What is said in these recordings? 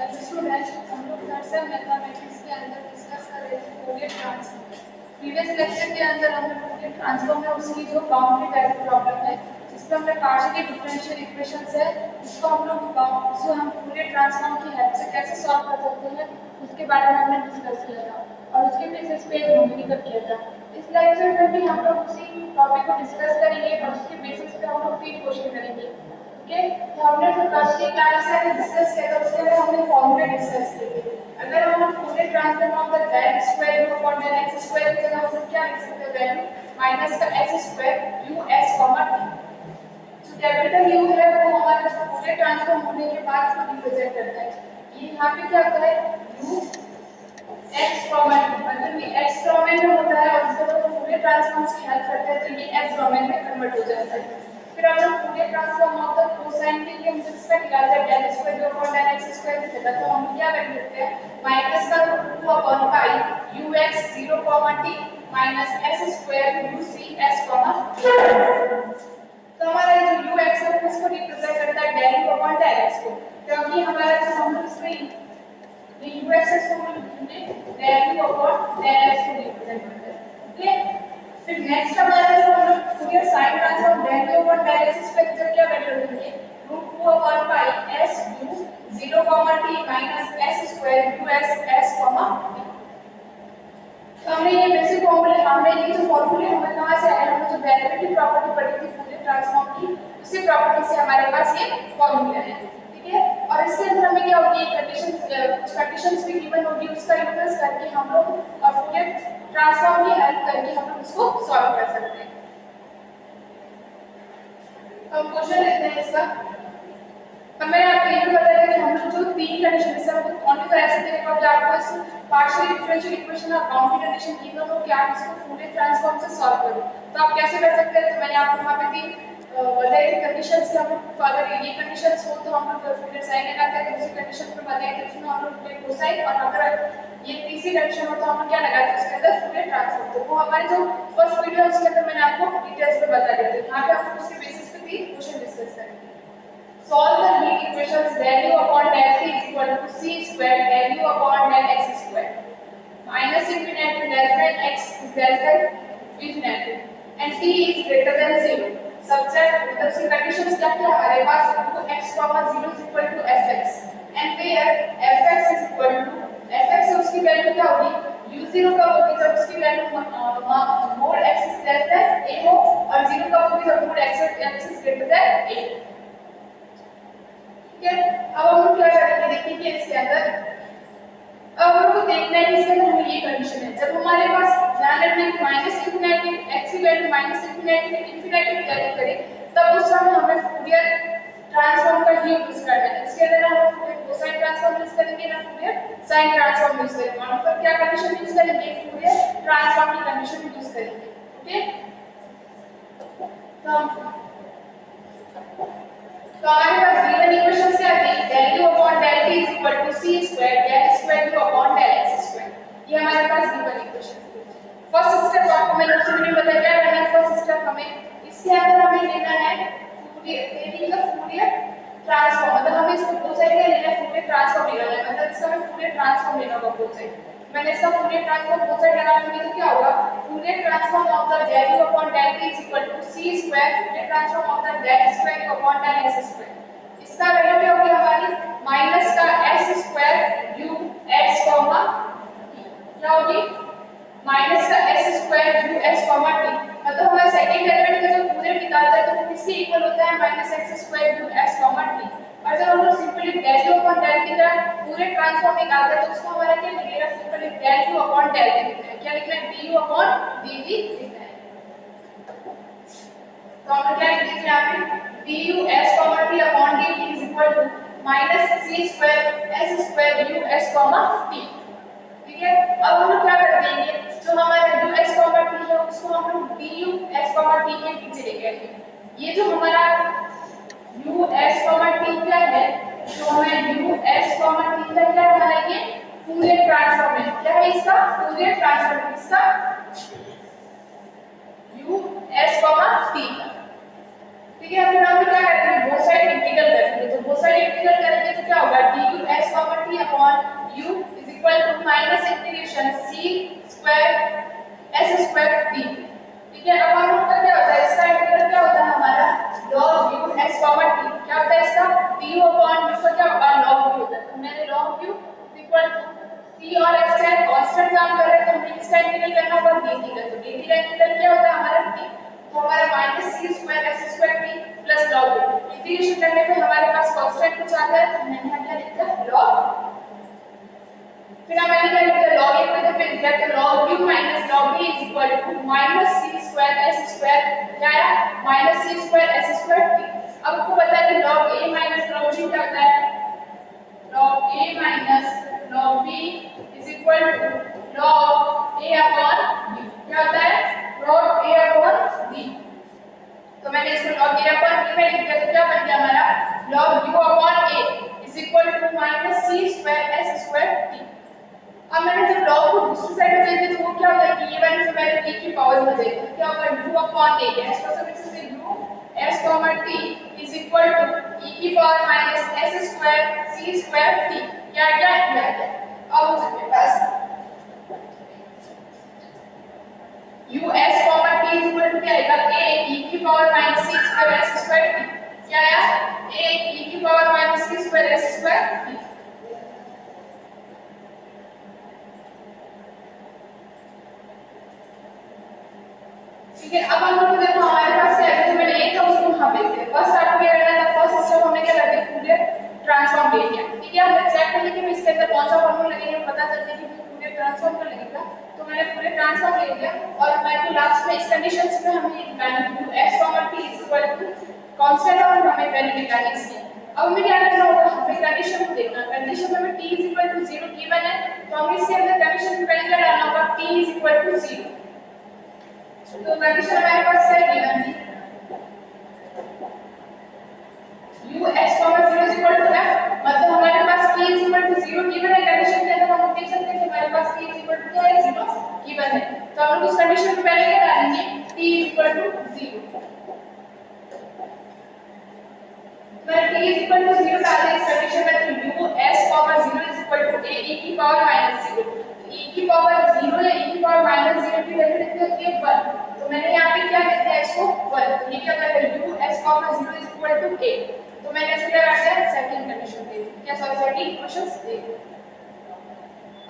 Student, हम लोग third same mathematics के अंदर डिस्कस कर रहे थे फूरियर ट्रांसफॉर्म। प्रीवियस लेक्चर के अंदर हमने फूरियर ट्रांसफॉर्म में उसकी जो बाउंड्री वैल्यू प्रॉब्लम है, जिसमें हमने पार्शियल डिफरेंशियल इक्वेशंस है, उसको हम फूरियर ट्रांसफॉर्म की हेल्प से कैसे सॉल्व कर सकते हैं, उसके बारे में हमने डिस्कस किया था और उसके बेसिस पे एक न्यूमेरिकल किया था। इस लेक्चर में भी हम लोग उसी टॉपिक को डिस्कस करेंगे और उसके बेसिस पे हम लोग 3 क्वेश्चन करेंगे। ओके, तो हमने जो कल की क्लास में डिस्कस किया था उसके लिए हमने फॉर्मूले डिस्कस किए थे। अगर हम Fourier transform of the del square u upon del x square की जगह हम लोग क्या लिख सकते हैं, वैल्यू माइनस का x square u s comma t. जो कैपिटल यू है वो हमारा फूरियर ट्रांसफॉर्म होने के बाद इसको रिप्रेजेंट करता है। ये यहाँ पे क्या होता है, यू एक्स कॉमा टी, मतलब ये एक्स डोमेन में होता है और इसको हम फूरियर ट्रांसफॉर्म से हेल्प करते हैं तो ये एक्स डोमेन में कन्वर्ट हो जाता है। फिर हम लोग Fourier transform of the cosine के लिए हम इसका निकालते हैं del square upon del x square की जगह, तो हम क्या कर लेते हैं माइनस का 2 upon pi u x 0 comma t minus s square u c s comma t. तो हमारा जो यू एक्स है उसको रिप्रेजेंट करता है del u upon del x को, क्योंकि हमारा जो हम लोग इसमें यू एक्स को लिखेंगे del u upon del x को रिप्रेजेंट करता है। ओके, फिर नेक्स्ट हमारा जो हम लोग Fourier sine transform del u upon del x square की क्या वैल्यू रखेंगे, √2 upon pi s u 0 comma t minus s square u s s comma t. तो हमने ये बेसिक फॉर्मूले, हमने ये जो फॉर्मूले हमें कहां से आए, हमने जो डेरिवेटिव प्रॉपर्टी पढ़ी थी फूरियर ट्रांसफॉर्म की, उसी प्रॉपर्टी से हमारे पास ये फॉर्मूले हैं। ठीक है, और इसके अंदर हमें क्या होगी, कंडीशंस भी गिवन होगी, उसका यूज करके हम लोग फूरियर ट्रांसफॉर्म की हेल्प करके हम लोग इसको सॉल्व कर सकते हैं। तो क्वेश्चन लेते हैं इसका। मैंने आपको ये भी बताया कि हम लोग जो 3 कंडीशन से हम ओनली फॉर ऐसे तरीके का आपको इस पार्शियल डिफरेंशियल इक्वेशन और बाउंड्री कंडीशन की दोनों कि आप इसको फूरियर ट्रांसफॉर्म से सॉल्व करो, तो आप कैसे कर सकते हैं। तो मैंने आपको वहां पे 3 बताई थी कंडीशंस कि हम लोग अगर ये कंडीशंस हो तो हम लोग फूरियर साइन लगाते हैं, दूसरी कंडीशन पे बताई थी उसमें हम लोग फूरियर कोसाइन, और अगर ये तीसरी कंडीशन हो तो हम क्या लगाते हैं उसके अंदर फूरियर ट्रांसफॉर्म। तो वो हमारे जो फर्स्ट वीडियो है उसके अंदर मैंने आपको डिटेल्स में बता दिया था। यहां पे हम उसके बेसिस पे 3 क्वेश्चन डिस्कस करेंगे। Solve the heat equations del u upon del t is equal to c square del u upon del x square minus infinity del z x del z infinity and t is greater than 0 such that the conditions क्या क्या हमारे पास x, 0 is equal to fx and where fx is equal to fx उसकी value क्या होगी, u0 का होगी जब उसकी value mod x is less than a हो और 0 का होगी जब mod x is greater than a। ठीक है, अब हम लोग क्या करेंगे, देखिए कि इसके अंदर अब हम लोग को देखना है कि इसके अंदर हमें ये कंडीशन है, जब हमारे पास ध्यान रखना है माइनस इन्फिनिटी x की वैल्यू माइनस इन्फिनिटी कैरी करें तब उस समय हमें फूरियर ट्रांसफॉर्म का ही यूज करना है। इसके अंदर हम फूरियर कोसाइन ट्रांसफॉर्म यूज करेंगे ना फूरियर साइन ट्रांसफॉर्म यूज करेंगे, और फिर क्या कंडीशन यूज करेंगे, फूरियर ट्रांसफॉर्म की कंडीशन यूज करेंगे। ओके, तो हमारे पास गिवन इक्वेशंस क्या थी, del u upon del t is equal to c square del square u upon del x square, ये हमारे पास गिवन इक्वेशन थी। फर्स्ट स्टेप आपको मैंने उसी में बताया क्या करना है, फर्स्ट स्टेप हमें इसके अंदर हमें लेना है फूरियर ट्रांसफॉर्म, मतलब हमें इसको दो साइड का लेना है, फूरियर ट्रांसफॉर्म लेना है, मतलब इसका हमें फूरियर ट्रांसफॉर्म लेना होगा बोथ साइड। मैंने इसका फूरियर ट्रांसफॉर्म बोथ साइड लगा लूंगी तो क्या होगा, Fourier transform of the del u upon del t is equal to c square Fourier transform of the del square u upon del x square। इसका value क्या होगी हमारी माइनस का s square u x comma क्या होगी minus का s square u x comma t, मतलब हमारा सेकंड एलिमेंट का जो फूरियर निकालता है तो किसके इक्वल होता है minus x square u x comma t। और जब हम लोग simply del u upon del की तरह पूरे ट्रांसफॉर्म निकालते हैं तो उसको हमारा क्या मिलेगा, simply del u upon del लिखना है, क्या लिखना है du upon dv लिखना है। तो हम क्या लिख देंगे यहाँ पे du s t upon dt is equal to minus c square s square u s t। ठीक है, अब हम लोग क्या कर देंगे, जो हमारा u s t है उसको हम लोग du s t के पीछे लेके आएंगे। ये जो हमारा u s t क्या है, जो हमें u s t का क्या बनाएंगे फूरियर ट्रांसफॉर्म है, क्या है इसका फूरियर ट्रांसफॉर्म, इसका u s t का। ठीक है, फिर हम क्या करेंगे बोथ साइड इंटीग्रल करेंगे, तो बोथ साइड इंटीग्रल करेंगे तो क्या होगा du s t u is equal to minus integration c square s square t। ठीक है, अब हम लोग का क्या होता है, इसका इंटीग्रल क्या होता है हमारा log u s t। क्या होता है इसका du upon u का क्या होगा log u होता है। तो मैंने log u is equal to c और s का कांस्टेंट काम कर रहे हैं, तो हमें इसका इंटीग्रल करना होगा dt का। तो dt का इंटीग्रल क्या होता है हमारा t, तो हमारा minus c square s square t plus log u। Integration करने पे हमारे पास कांस्टेंट कुछ आता है, तो मैंने यहाँ क्या लिखा log, फिर हमारे क्या लिखा log a पे फिर दिया तो log u minus log b is equal to minus c square s square क्या आया minus c square s square t। अब आपको पता है कि log a minus log b क्या होता है, log a minus log b is equal to log a upon b। क्या होता है log a अपॉन b। तो मैंने इसको log a अपॉन b में लिख दिया, तो क्या बन गया हमारा log u upon a is equal to minus c square s square t। अब मैंने जब log को दूसरी साइड में देख दिया तो वो क्या होता है कि ये वाली से मैंने t की पावर में देख दिया, क्या होगा u अपॉन a है, इसको सब इसे से u s t is equal to e की power minus s square c square t। क्या क्या किया गया, अब उसके पास u s t is equal to क्या आएगा a e की power minus c square s square t। क्या आया a e की power minus c square s square t। ठीक है, अब हम लोग देखो हमारे पास क्या है, मैंने एक था उसको हम देखते हैं। फर्स्ट आपको क्या करना था, फर्स्ट स्टेप हमने क्या कर दिया फूरियर ट्रांसफॉर्म ले लिया। ठीक है, हमने चेक कर लिया कि इसके अंदर कौन सा फॉर्मूला लगेगा, पता चल गया कि फूरियर ट्रांसफॉर्म का लगेगा। तो मैंने फूरियर ट्रांसफॉर्म ले लिया और मैं तो लास्ट में इस कंडीशंस में हमें value s t is equal to constant और हमें वैल्यू निकालनी है। अब हमें क्या करना होगा, हमें कंडीशन को देखना। कंडीशन में हमें t is equal to 0 given है, तो हमें इसके अंदर कंडीशन में पहले क्या डालना होगा t इज इक्वल टू 0। तो कंडीशन हमारे पास है गिवन थी u x 0 is equal to f, मतलब हमारे पास t is equal to 0 given है। कंडीशन के अंदर हम देख सकते हैं कि हमारे पास t इज इक्वल टू क्या है 0 गिवन है। तो हम लोग उस कंडीशन में पहले क्या डालेंगे t इज इक्वल टू 0। मैं t इज इक्वल टू 0 डाल दें इस कंडीशन में, तो u s 0 is equal to a e की पावर माइनस 0। e की पावर 0 या e की पावर माइनस 0 की वैल्यू लिख होती है 1। तो मैंने यहाँ पे क्या लिख दिया इसको 1। ये क्या कर रहा है u s 0 is equal to a। तो मैंने ऐसे लगा दिया सेकंड कंडीशन दे दी। क्या सॉरी सेकंड इक्वेशन दे दी।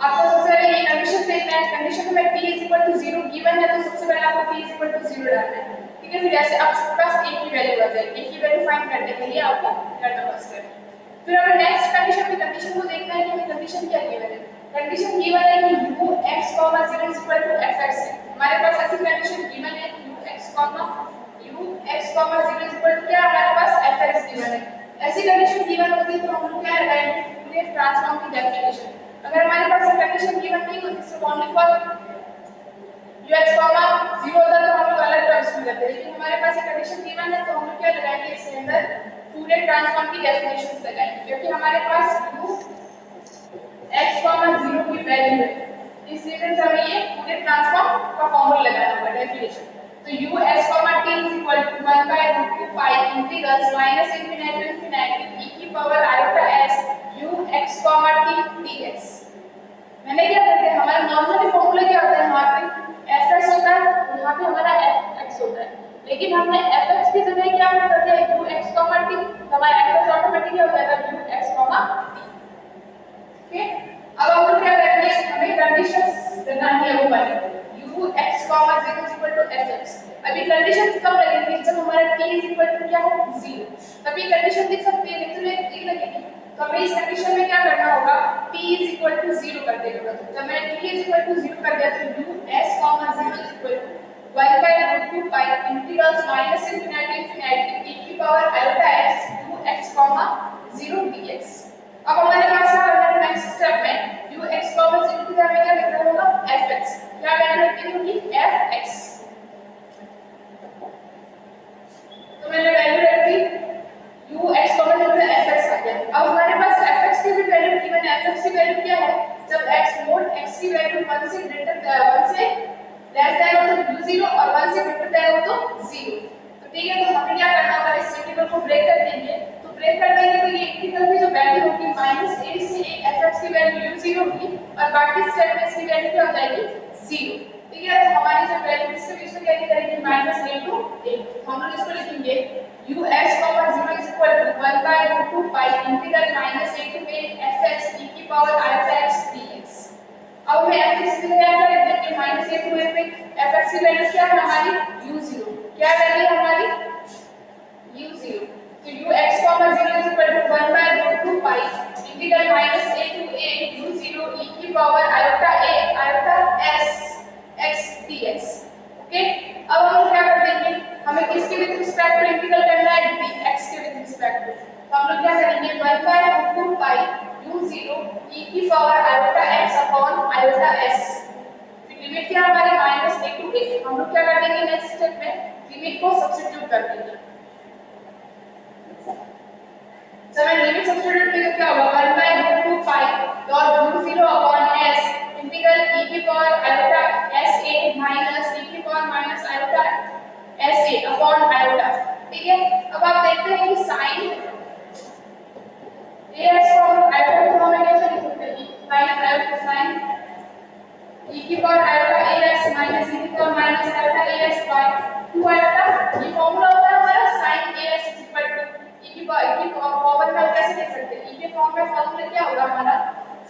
आपको सबसे पहले ये कंडीशन देखना है। कंडीशन में t is equal to 0 given है, तो सबसे पहले आपको t इज इक्वल टू 0 डालना है। ठीक है, फिर ऐसे आपके पास a की वैल्यू आ जाएगी। a की वैल्यू फाइंड करने के लिए आपको करना होगा। फिर हमें नेक्स्ट कंडीशन में कंडीशन को देखना है कि हमें कंडीशन क्या गिवन है। कंडीशन गिवन है कि u x 0 is equal to fx। हमारे पास ऐसी कंडीशन गिवन है u x 0 is equal to क्या हमारे पास fx गिवन है। ऐसी कंडीशन गिवन होती है तो हम लोग क्या लगाएंगे फूरियर ट्रांसफॉर्म की डेफिनेशन। अगर हमारे पास ये कंडीशन गिवन नहीं होती तो ओनली फॉर u x 0 होता तो हम लोग अलग टर्म्स में करते, लेकिन हमारे पास ये कंडीशन गिवन है तो हम लोग क्या लगाएंगे इसके अंदर फूरियर ट्रांसफॉर्म की डेफिनेशंस लगाएंगे, क्योंकि हमारे पास u x 0 की वैल्यू है, इसलिए फिर हमें ये फूरियर ट्रांसफॉर्म का फार्मूला लगाना होगा डेफिनेशन। तो u s t is equal to 1/√2 pi integrals minus infinity to infinity e की power iota s u x t dx। मैंने क्या करते हैं हमारा नॉर्मली फार्मूला क्या होता है, यहाँ पे fx होता है, यहाँ पे हमारा fx होता है, लेकिन हमने fx की जगह क्या कर दिया u x t, तो हमारा fx ऑटोमेटिक क्या हो जाएगा u x t। ओके, अब हम लोग क्या करेंगे, हमें कंडीशंस लगानी है वो वाली u x 0 is equal to fx। अभी कंडीशन कब लगेगी जब हमारा t is equal to क्या हो 0, तभी कंडीशन लिख सकते हैं, नहीं तो नहीं लगेगी। तो हमें इस कंडीशन में क्या करना होगा t is equal to 0 कर देगा। तो जब मैंने t is equal to 0 कर दिया तो u s 0 is equal to 1/√2 pi integrals minus infinity to infinity e की power iota s u x 0 dx। अब हमारे पास है नेक्स्ट स्टेप में u x 0 की जगह में क्या लिखना होगा fx। क्या वैल्यू लिखनी होगी fx, तो मैंने वैल्यू रख दी u x fx आ गया। अब हमारे पास fx की भी वैल्यू गिवन है। fx की वैल्यू क्या है, जब x मोड x की वैल्यू 1 से लेस देन हो तो u0 और 1 से ग्रेटर देन हो तो 0। तो ठीक है, तो हमें क्या करना होगा इस इंटीग्रल को ब्रेक कर देंगे। तो ब्रेक कर देंगे तो ये इंटीग्रल की जो वैल्यू होगी -a से a fx की वैल्यू u0 की और बाकी स्टेप में इसकी वैल्यू क्या हो जाएगी 0। ठीक है, तो हमारी जो वैल्यू डिस्ट्रीब्यूशन कैसे करेंगे -a to a, हम लोग इसको लिखेंगे ux, 0 is equal to 1 by root 2 pi integral minus a to a fx e की पावर iota x dx। अब मैं fx की वैल्यू क्या लिख देंगे माइनस a to a पे fx की वैल्यू क्या है हमारी u0, क्या वैल्यू है हमारी u0, तो ux, 0 is equal to 1 by root 2 pi integral minus a to a u0 e की power iota s x dx। Okay, अब हम क्या कर देंगे, हमें किसके विद रिस्पेक्ट टू इंटीग्रल करना है dx के विद रिस्पेक्ट टू, तो हम लोग क्या करेंगे 1 by root 2 pi u0 e की power iota x upon iota s, फिर लिमिट क्या हमारी -a to a, हम लोग क्या कर देंगे नेक्स्ट स्टेप में लिमिट को सब्स्टिट्यूट कर देंगे। तो मैं लिमिट सब्स्टिट्यूट करें तो क्या होगा 1 by root 2 pi dot u0 upon s integral e की power iota sa minus e की power minus iota sa upon iota। ठीक है, अब आप देखते हैं कि sin as और iota को हम कैसे लिख सकते हैं sin e की power iota as minus e की power minus iota as by 2 iota, ये फॉर्मूला होता है हमारा sin as e की पावर में कैसे लिख सकते हैं, e के फॉर्म में फॉर्मूला क्या होगा हमारा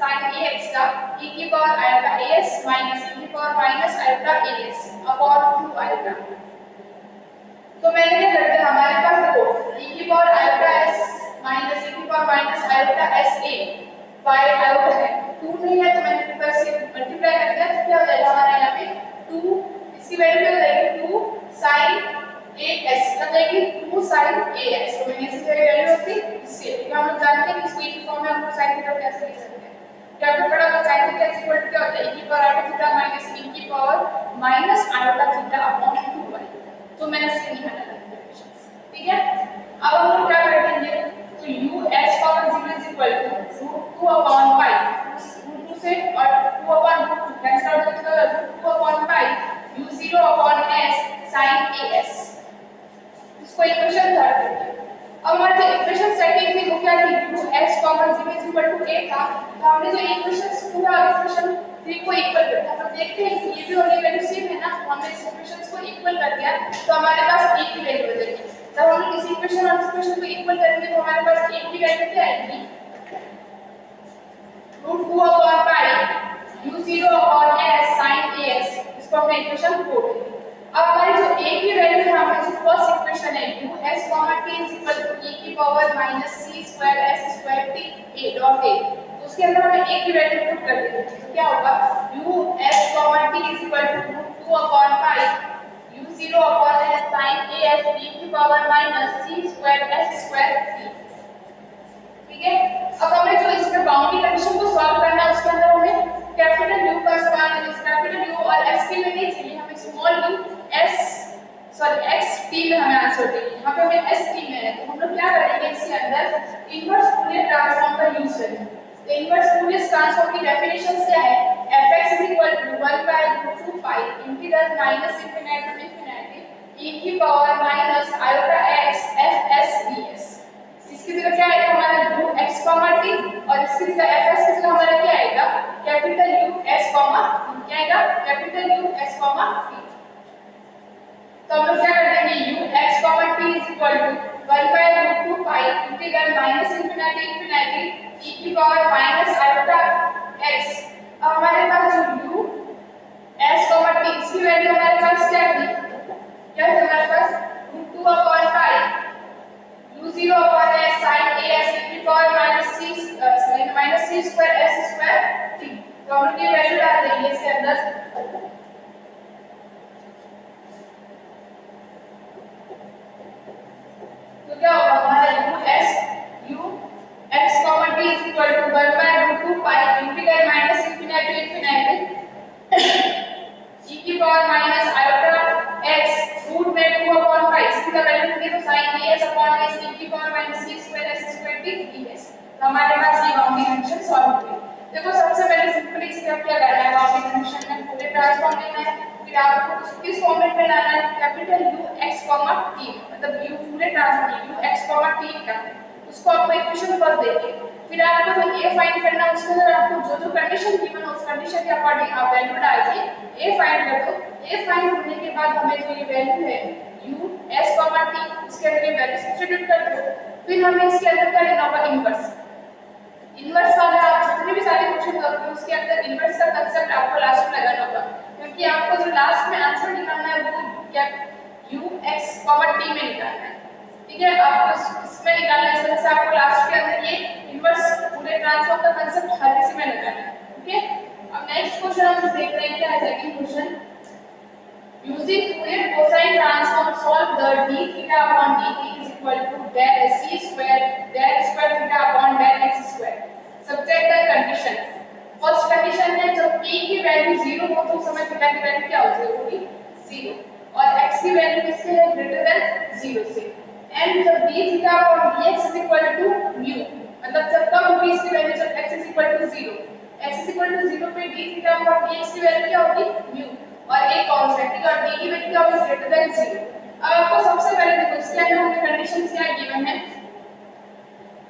sin ax का e की power iota as minus e की power minus iota as upon 2 iota। तो मैंने क्या करते हैं हमारे पास देखो e की power iota s minus e की power minus iota sa by iota है, 2 नहीं है तो मैंने ऊपर से मल्टीप्लाई कर दिया तो क्या हो जाएगा हमारा यहाँ पे 2, इसकी वैल्यू क्या हो जाएगी 2 sin as मतलब जाएगी 2 sin ax, तो मैंने इसकी वैल्यू होती इससे, क्योंकि हम लोग जानते हैं कि इसकी फॉर्म में हम लोग sin थीटा कैसे लिख सकते हैं, क्या तो पड़ा होगा sin थीटा इक्वल टू क्या होता है e की power iota theta minus e की power minus iota theta upon 2y, तो मैंने इससे निकाला इक्वेशंस। ठीक है, अब हम लोग क्या करेंगे तो u s power 0 is equal to root 2 upon pi, root 2 से और 2 अपॉन रूट 2 कैंसिल आउट हो जाएगा, root 2 upon pi u0 upon s sin as, इसको इक्वेशन धर देंगे। अब हमारे जो इक्वेशन सेकंड थी वो क्या थी u s 0 is equal to a था, तो हमने जो इक्वेशंस पूरा इक्वेशन 3 को इक्वल कर दिया, तो देखते हैं कि ये भी और ये वैल्यू सेम है ना, तो हमने इस इक्वेशंस को इक्वल कर दिया तो हमारे पास a की वैल्यू बदलेगी, जब हम लोग इस इक्वेशन और इस इक्वेशन को इक्वल करेंगे तो हमारे पास a की वैल्यू क्या आएगी √2 upon pi u0 upon s sin as, इसको हमने इक्वेशन 4 ले ली। अब हमारी जो a की वैल्यू है हमारी जो फर्स्ट इक्वेशन है u s t is equal to e की power minus c square s square t a dot a, तो उसके अंदर हमें a की वैल्यू पुट कर देनी है, तो क्या होगा u s t is equal to √2 upon pi u0 upon s sin as e की power minus c square s square t। ठीक है, अब हमें जो इसमें बाउंड्री कंडीशन को सॉल्व करना है उसके अंदर हमें कैपिटल U का इस्तेमाल करना है, कैपिटल U और x के लिए नहीं चाहिए, हमें स्मॉल u x t में हमें आंसर चाहिए, यहाँ पे हमें s t में है, तो हम लोग क्या करेंगे इसके अंदर इनवर्स फूरियर ट्रांसफॉर्म का यूज करेंगे। तो इनवर्स फूरियर ट्रांसफॉर्म की डेफिनेशन क्या है fx 1 by √2 pi integral minus infinity to infinity e की power minus iota x fs ds, इसकी जगह क्या आएगा हमारा u x t और इसकी जगह fs की जगह हमारा क्या आएगा कैपिटल U s क्या आएगा कैपिटल U s t। तो हम लोग क्या कर देंगे u x t is equal to 1 by √2 pi integral minus infinity infinity e की पावर माइनस iota x। अब हमारे पास जो u s t इसकी वैल्यू हमारे पास क्या थी, क्या है हमारे पास √2 upon pi u0 upon s sin as e की power minus c square s square t, तो हम लोग ये वैल्यू डाल देंगे इसके अंदर, तो क्या होगा हमारा u x t is equal to 1 by √2 pi integral minus infinity to infinity e की power minus iota x root में 2 अपॉन पाई, इसकी वैल्यू लिखें तो sin as upon s e की power minus c square s square t ds, तो हमारे पास ये boundary condition solve हो गई। देखो सबसे पहले सिंपली स्टेप क्या करना है, बाउंड्री कंडीशन में फूरियर ट्रांसफॉर्म लेना है, फिर आपको किस फॉर्मेट में लाना है कैपिटल U x t, मतलब U Fourier transform U x t का, उसको आपको इक्वेशन फर्स्ट देंगे, फिर आपको जो a फाइंड करना है उसके अंदर आपको जो जो कंडीशन गिवन है उस कंडीशन के अकॉर्डिंग आप वैल्यू डाल के a फाइंड कर दो। a फाइंड करने के बाद हमें जो ये वैल्यू है u s t इसके अंदर ये वैल्यू सब्स्टिट्यूट कर दो। फिर हमें इसके अंदर क्या लेना होगा, इनवर्स। इनवर्स वाला आप जितने भी सारे क्वेश्चन करोगे उसके अंदर इनवर्स का कांसेप्ट आपको लास्ट में लगाना होगा, क्योंकि आपको जो लास्ट में आंसर निकालना है वो क्या u x t में निकालना है। ठीक है, आपको इसमें निकालना है, इस वजह से आपको लास्ट के अंदर ये इनवर्स पूरे ट्रांसफॉर्म का कांसेप्ट हर किसी में लगाना है। ओके, अब नेक्स्ट क्वेश्चन हम देख रहे हैं क्या है, second question. Using Fourier cosine transform, solve the d theta upon dt is equal to del c square del square theta upon del x square. Subtract the condition. First condition है जब p की value 0 हो तो उस समय theta की value क्या होगी, 0, और x की वैल्यू किससे है, ग्रेटर देन 0 से। एंड जब d theta upon dx is equal to mu, मतलब जब कब होगी इसकी वैल्यू, जब x is equal to 0, x is equal to 0 पे d theta upon dx की वैल्यू क्या होगी, mu, और एक कांस्टेंट और d की वैल्यू क्या होगी, ग्रेटर देन 0। अब आपको सबसे पहले देखो इसके अंदर हमें कंडीशंस क्या गिवन है,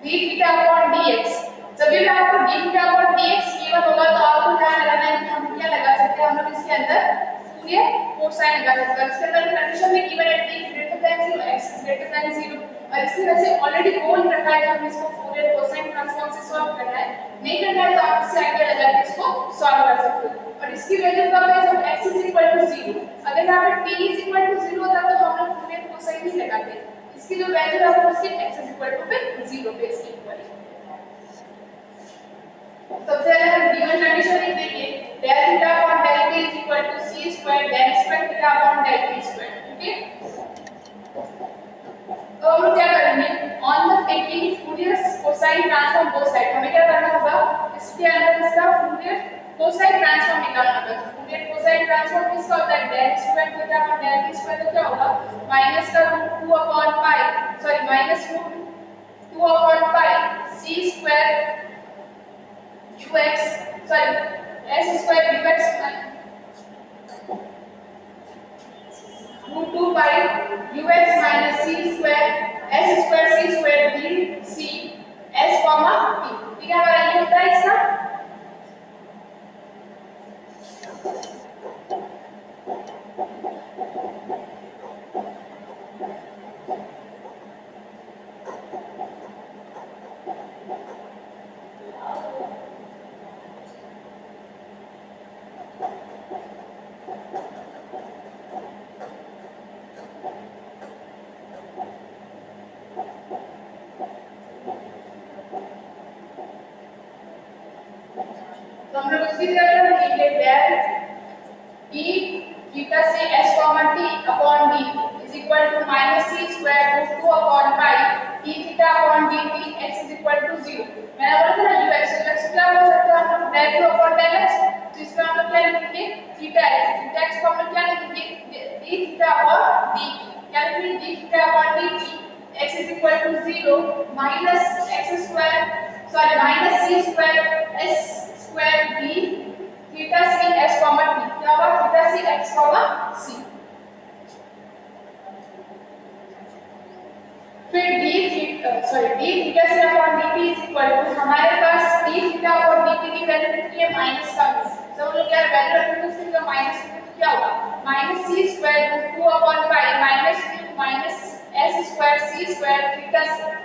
d थीटा अपॉन dx, जब भी आपको d theta upon dx given होगा तो आपको क्या लगाना है कि हम क्या लगा सकते हैं, हम लोग इसके अंदर फूरियर कोसाइन लगा सकते हैं। इसके अंदर कंडीशन में गिवन है d greater than 0 x greater than 0, और इसकी वजह से ऑलरेडी बोल रखा है कि हम इसको फूरियर कोसाइन ट्रांसफॉर्म से सॉल्व करना है, नहीं करना है तो आप इससे आइडिया लगा के इसको सॉल्व कर सकते हो। और इसकी वैल्यू कब है, जब x is equal to 0, अगर यहाँ पे t is equal to 0 होता तो हम लोग फूरियर कोसाइन नहीं लगाते, इसकी जो वैल्यू है वो उसके x is equal to पे 0 पे इसकी इक्वल है। सबसे पहले हम गिवन कंडीशन लिख देंगे, del theta upon del t is equal to c square del square theta upon del t square. Okay, तो हम लोग क्या करेंगे, on the taking Fourier cosine transform both side, हमें क्या करना होगा, इसके अंदर इसका फूरियर कोसाइन ट्रांसफॉर्म निकालना होगा। तो फूरियर कोसाइन ट्रांसफॉर्म किसका होता है, del square theta upon del t square, तो क्या होगा माइनस का root 2 upon pi, sorry minus root 2 upon pi c square ux, sorry s square ux root 2 pi ux minus c square s square c square d c s comma t। ठीक है, हमारा ये होता है इसका। तो हम लोग इसी तरह लिखेंगे del t थीटा से s t upon d is equal to minus c square root 2 upon pi t theta upon dt x is equal to 0। मैंने बोला था ना ux क्या हो सकता है, हम लोग del 2 अपॉन del x, तो इसमें हम लोग क्या लिखेंगे, थीटा x को हम लोग क्या लिखेंगे, d थीटा अपॉन dt, क्या लिखेंगे, d theta upon dt x is equal to 0 minus x square, sorry minus c square s square d theta c s comma t, क्या होगा theta c x comma c। फिर d theta c upon dt is equal to, हमारे पास d theta upon dt की value कितनी है, minus का, जब हम लोग यार वैल्यू रखेंगे उसकी तो माइनस में तो क्या होगा, minus c square root 2 upon pi minus s square c square theta c।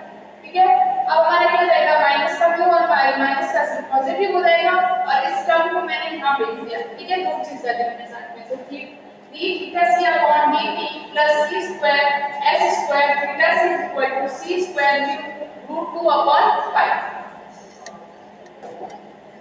ठीक है, अब हमारा क्या हो जाएगा, माइनस का म्यू और माइनस का c पॉजिटिव हो जाएगा, और इस टर्म को मैंने यहाँ भेज दिया। ठीक है, दो चीज कर देंगे साथ में, तो d theta c upon dt plus c square s square theta c is equal to c square mu root 2 upon pi.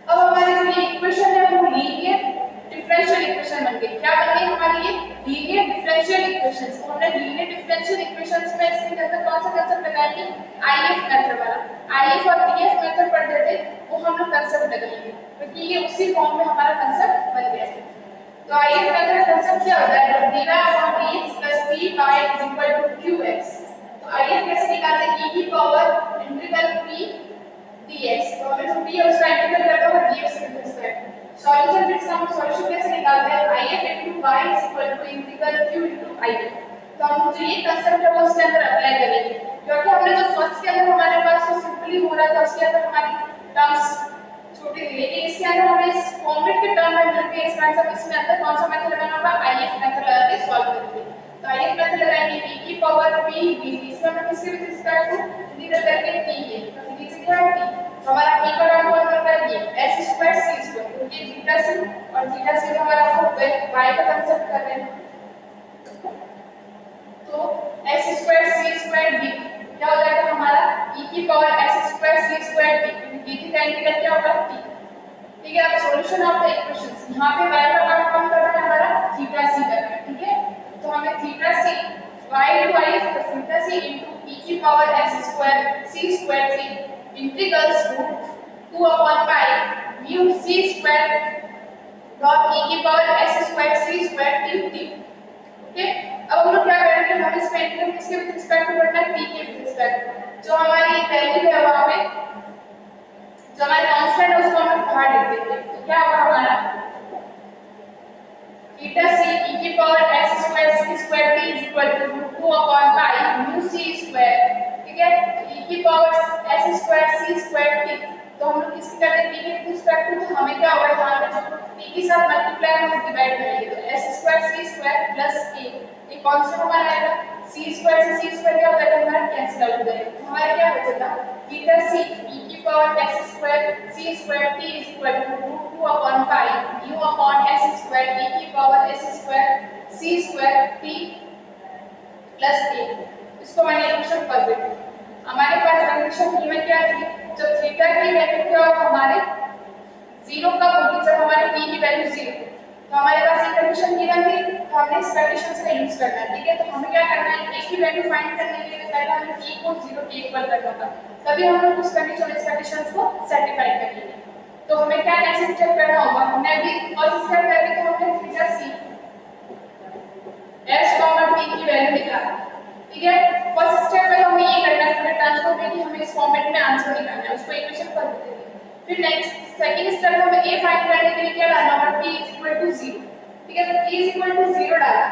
अब हमारी जो ये इक्वेशन है वो लीनियर डिफरेंशियल इक्वेशन बन गई। क्या बन गई हमारी ये लीनियर डिफरेंशियल इक्वेशंस। तो हमने लीनियर डिफरेंशियल इक्वेशंस में इसके अंदर कौन सा कांसेप्ट लगाएंगे, आईएफ मेथड वाला। आईएफ और पीएफ मेथड पढ़ते थे वो हम लोग कांसेप्ट लगाएंगे, क्योंकि ये उसी फॉर्म में हमारा कांसेप्ट बन गया है। तो आईएफ मेथड कांसेप्ट क्या होता है, जब dv upon dx plus p by is equal to qx। तो आईएफ कैसे निकालते हैं, e की पावर इंटीग्रल p dx, तो हमें जो p है उसका इंटीग्रल करना होगा dx के रिस्पेक्ट। सॉल्यूशन फिर हम सॉल्यूशन कैसे निकालते हैं, if y is equal to integral q into if। तो हम जो ये कंसेप्ट है वो उसके अंदर अप्लाई करेंगे, क्योंकि हमने जो फर्स्ट के अंदर हमारे पास तो सिंपली हो रहा था, उसके अंदर हमारी टर्म्स छोटी थी, लेकिन इसके अंदर हमें इस फॉर्मेट के टर्म में मिलके इसका आंसर इसमें अंदर कौन सा मेथड लगाना होगा, आईएफ मेथड लगा के सॉल्व करेंगे। तो आईएफ मेथड लगाएंगे e की पावर p v, इसमें हम किसके विद रिस्पेक्ट टू इंटीग्रल करके t है, तो नीचे क्या है t, तो हमारा p का वैल्यू कौन होता है, ये s स्क्वायर c स्क्वायर, क्योंकि थीटा c और थीटा c हमारा y का कंसेप्ट कर रहे हैं, तो s square c square d क्या हो जाएगा हमारा e की power s square c square d, क्योंकि d का इंटीग्रल क्या होगा t। ठीक है, अब सॉल्यूशन ऑफ द इक्वेशंस, यहाँ पे y का पार्ट कौन कर रहा है हमारा थीटा c कर रहा है, ठीक है, तो हमें theta c y into i plus theta c into e की power s square c square t integrals root 2 upon pi mu c square dot e की power s square c square t t। Okay, अब हम लोग क्या करेंगे, हम इसमें integral किसके विद रिस्पेक्ट टू करना है, t के विद रिस्पेक्ट, जो हमारी वैल्यू है वहां पे जो हमारा कांस्टेंट है उसको हम बाहर लिख देंगे, तो क्या होगा हमारा थीटा c e की power s square c square t is equal to √2 upon pi mu c square, ठीक है, e की power s square c square t, तो हम लोग किसकी करते हैं t के रिस्पेक्ट टू, तो हमें क्या होगा यहाँ पे जो t के साथ मल्टीप्लाई हम डिवाइड करेंगे, तो s square c square plus a, ये कांस्टेंट हमारा आएगा, c स्क्वायर से c स्क्वायर क्या हो जाएगा हमारा कैंसिल आउट हो जाएगा, तो हमारा क्या बचेगा थीटा c e की power s square c square t is equal to √2 upon pi mu upon s square e की power s square c square t plus a। इसको मैंने इक्वेशन कर दी, हमारे पास कंडीशन बी में क्या थी, जब थीटा की वैल्यू क्या हो हमारे 0 कब होगी, जब हमारे t की वैल्यू 0, तो हमारे पास ये कंडीशन गिवन थी, तो हमने इस कंडीशन का यूज करना है, ठीक है, तो हमें क्या करना है, a की वैल्यू फाइंड करने के लिए पहले हमें t को 0 के इक्वल करना होगा, तभी हम लोग उस कंडीशन इस कंडीशंस को सेटिस्फाई करेंगे। तो हमें क्या कैसे चेक करना होगा, हमने अभी फर्स्ट स्टेप करके तो हमने थीटा c s t की वैल्यू निकाला, ठीक है, फर्स्ट स्टेप में हमें ये करना है, हमें ट्रांसफॉर्म करके हमें इस फॉर्मेट में आंसर निकालना है, उसको इक्वेशन कर देते हैं। फिर नेक्स्ट सेकंड स्टेप में हमें a फाइंड करने के लिए क्या डालना होगा, t 0, ठीक है, तो t 0 डाला